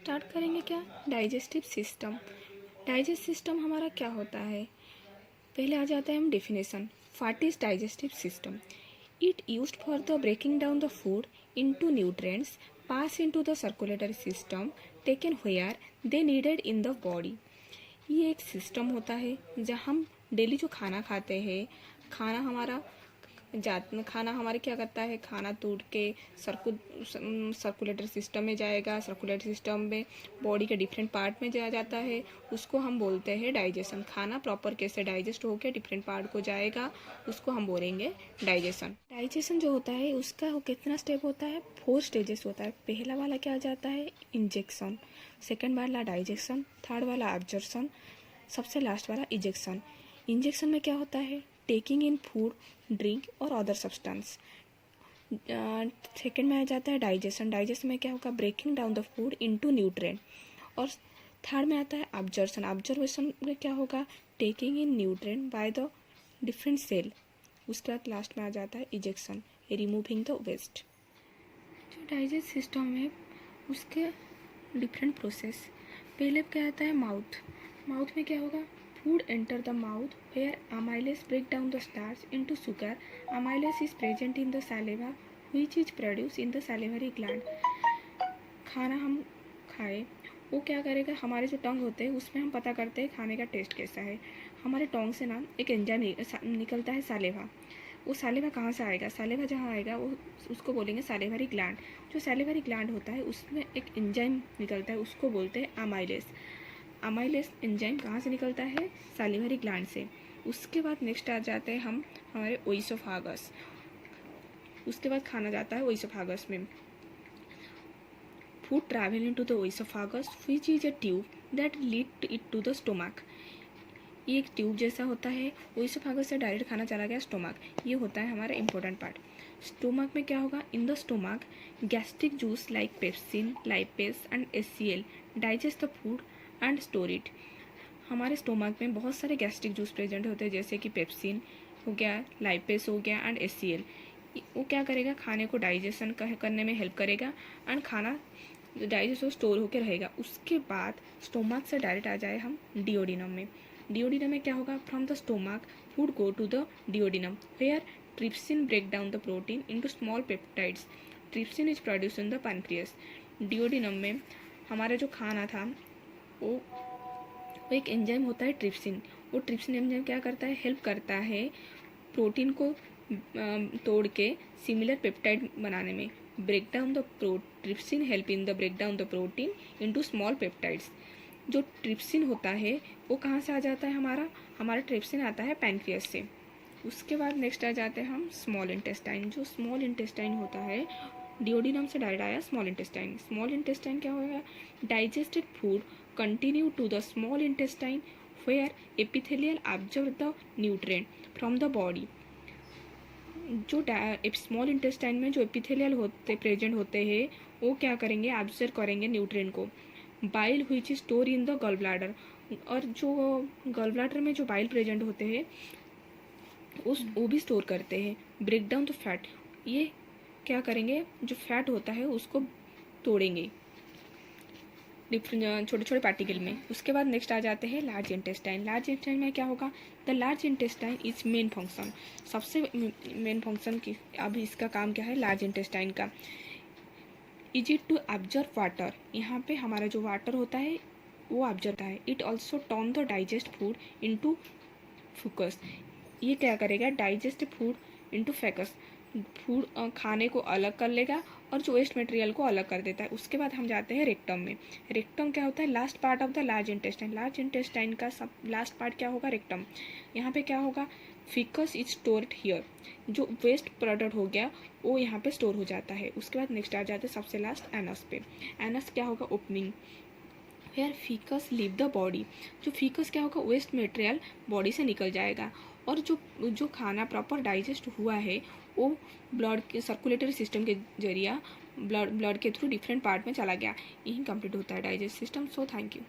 Start करेंगे क्या, digestive system. Digest system हमारा क्या होता है, पहले आ जाता है हम definition. What is digestive system? It used for the breaking down the food into nutrients, pass into the circulatory system, taken where they needed in the body. ये एक सिस्टम होता है जहाँ हम डेली जो खाना खाते हैं, खाना हमारे क्या करता है, खाना टूट के सर्कुलेटरी सिस्टम में जाएगा, सर्कुलेटरी सिस्टम में बॉडी के डिफरेंट पार्ट में जाता है, उसको हम बोलते हैं डाइजेशन। खाना प्रॉपर कैसे डाइजेस्ट होकर डिफरेंट पार्ट को जाएगा, उसको हम बोलेंगे डाइजेशन। डाइजेशन जो होता है उसका कितना स्टेप होता है, 4 स्टेजेस होता है। पहला वाला क्या जाता है, इंजेक्शन। सेकेंड वाला डाइजेशन, थर्ड वाला एब्जॉर्प्शन, सबसे लास्ट वाला इजेक्शन। इंजेक्शन में क्या होता है, टेकिंग इन फूड, ड्रिंक और अदर सब्सटेंस। सेकेंड में आ जाता है डाइजेशन। डाइजेशन में क्या होगा, breaking down the food into nutrient. और थर्ड में आता है ऑब्जर्वेशन। ऑब्जर्वेशन में क्या होगा, taking in nutrient by the different cell. उसके बाद लास्ट में आ जाता है इजेक्शन, रिमूविंग द वेस्ट। जो डाइजेस्ट सिस्टम है उसके डिफरेंट प्रोसेस। पहले क्या आता है, माउथ। माउथ में क्या होगा, food enter the mouth where amylase break down the starch into sugar. Amylase is present in the saliva which is produced in the salivary gland. खाना हम खाए वो क्या करेगा, हमारे जो टंग होते हैं उसमें हम पता करते हैं खाने का टेस्ट कैसा है। हमारे टंग से ना एक एंजाइम निकलता है सालेवा। वो सालेवा कहाँ से आएगा, सालेवा जहाँ आएगा वो उसको बोलेंगे सालेवरी ग्लैंड। जो सालेवरी ग्लैंड होता है उसमें एक एंजाइम निकलता है, उसको बोलते हैं अमाइलेस। अमाइलेस एंजाइम कहाँ से निकलता है, सालिवरी ग्लैंड से। उसके बाद नेक्स्ट आ जाते हैं हम हमारे ओइसोफागस। उसके बाद खाना जाता है ओइसोफागस में। Food travel into the oesophagus which is a tube that lead it to the stomach. ये एक ट्यूब जैसा होता है, ओइसोफागस से डायरेक्ट खाना चला गया स्टोमक। ये होता है हमारा इंपॉर्टेंट पार्ट। स्टोमक में क्या होगा, in the stomach gastric juice like pepsin, lipase and HCL digest the food and store it. हमारे स्टोमक में बहुत सारे गैस्ट्रिक जूस प्रेजेंट होते हैं, जैसे कि पेप्सिन हो गया, लाइपेस हो गया एंड एचसीएल। वो क्या करेगा, खाने को डाइजेशन करने में हेल्प करेगा एंड खाना डाइजेस्ट और स्टोर होकर रहेगा। उसके बाद स्टोमक से डायरेक्ट आ जाए हम डिओडिनम में। डिओडिनम में क्या होगा, from the stomach food go to the duodenum where trypsin break down the protein into small peptides. Trypsin is produce in the pancreas. Duodenum में हमारा जो खाना था वो एक एंजाइम होता है ट्रिप्सिन। वो ट्रिप्सिन एंजाइम क्या करता है, हेल्प करता है प्रोटीन को तोड़ के सिमिलर पेप्टाइड बनाने में। Break down the trypsin help in the break down the protein into small peptides. जो ट्रिप्सिन होता है वो कहाँ से आ जाता है, हमारा ट्रिप्सिन आता है पैनक्रियास से। उसके बाद नेक्स्ट आ जाते हैं हम स्मॉल इंटेस्टाइन। जो स्मॉल इंटेस्टाइन होता है डिओडिनम से डायरेक्ट आया स्मॉल इंटेस्टाइन। स्मॉल इंटेस्टाइन क्या होगा, digested food continue to the small intestine where epithelial absorb the nutrient from the body. जो स्मॉल इंटेस्टाइन में जो एपिथेलियल प्रेजेंट होते हैं वो क्या करेंगे, एब्जॉर्ब करेंगे न्यूट्रिएंट को। Bile which is store in the gall bladder. और जो गॉल ब्लैडर में जो बाइल प्रेजेंट होते हैं वो भी स्टोर करते हैं। ब्रेक डाउन द फैट, ये क्या करेंगे, जो फैट होता है उसको तोड़ेंगे डिफरेंट छोटे छोटे पार्टिकल में। उसके बाद नेक्स्ट आ जाते हैं लार्ज इंटेस्टाइन। लार्ज इंटेस्टाइन में क्या होगा, the large intestine is main function. सबसे मेन फंक्शन की अब इसका काम क्या है लार्ज इंटेस्टाइन का, is it to observe water. यहाँ पे हमारा जो वाटर होता है वो ऑब्जर्व है। It also turn the digest food into faeces. ये क्या करेगा, digest food into faeces. Food खाने को अलग कर लेगा और जो वेस्ट मटेरियल को अलग कर देता है। उसके बाद हम जाते हैं रेक्टम में। रेक्टम क्या होता है, last part of the large intestine. Large intestine का सब लास्ट पार्ट क्या होगा, रेक्टम। यहाँ पे क्या होगा, फिकस इज स्टोर्ड हियर। जो वेस्ट प्रोडक्ट हो गया वो यहाँ पे स्टोर हो जाता है। उसके बाद नेक्स्ट आ जाते हैं सबसे लास्ट एनस पे। एनस क्या होगा, opening where faeces leave the body. जो फीकस क्या होगा, वेस्ट मटेरियल बॉडी से निकल जाएगा और जो खाना प्रॉपर डाइजेस्ट हुआ है वो ब्लड के सर्कुलेटरी सिस्टम के जरिए ब्लड के थ्रू डिफरेंट पार्ट में चला गया। यही कंप्लीट होता है digest system. So thank you.